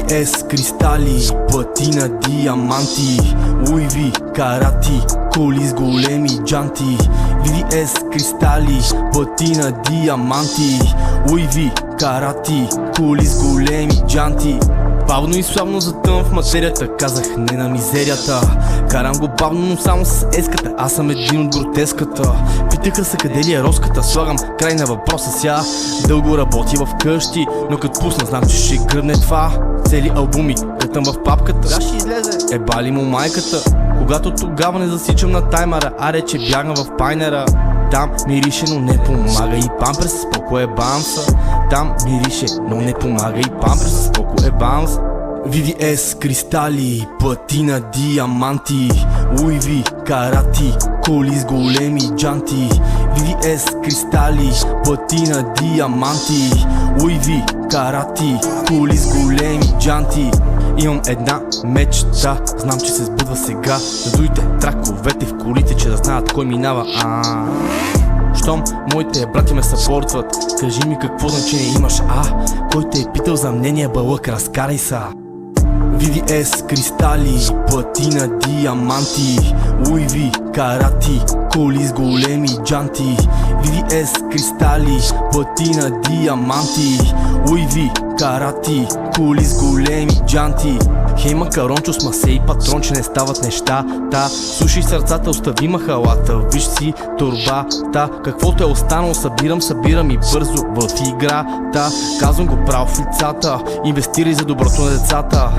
VVS кристали, платина, диаманти, Луи Ви, карати, коли с големи джанти. VVS кристали, платина, диаманти, Луи Ви, карати, коли с големи джанти. Бавно и славно затъвам в материята, казах не на мизерията. Карам го бавно, но само с еската, аз съм един от гротеската. Питаха се къде ли е роската, слагам край на въпроса ся. Дълго работи в къщи, но като пусна знам, че ще гръбне това. Цели албуми, кътам в папката, кога ще излезе? Ебали му майката. Когато тогава не засичам на таймера, а рече бягам в пайнера. Там мирише, но не помага и памперс, споко е бамса. Там мирише, но не помага и памперс, споко е бамс. VVS кристали, платина, диаманти, Луи Ви, карати, коли с големи джанти. VVS кристали, платина, диаманти, Луи Ви, карати, коли с големи джанти. Имам една мечта, знам, че се сбъдва сега. Да дойте траковете в колите, че да знаят кой минава. Щом моите брати ме съпортват, кажи ми какво значение имаш, кой те е питал за мнение, бълък, разкарай са. VVS кристали, платина, диаманти, Луи Ви, карати, коли с големи джанти. VVS кристали, платина, диаманти, Луи Ви, карати, коли с големи джанти. Хей макарончо с масе и патрон, че не стават нещата. Слушай сърцата, остави махалата, виж си турбата. Каквото е останало събирам и бързо в играта. Казвам го право в лицата, инвестирай за доброто на децата.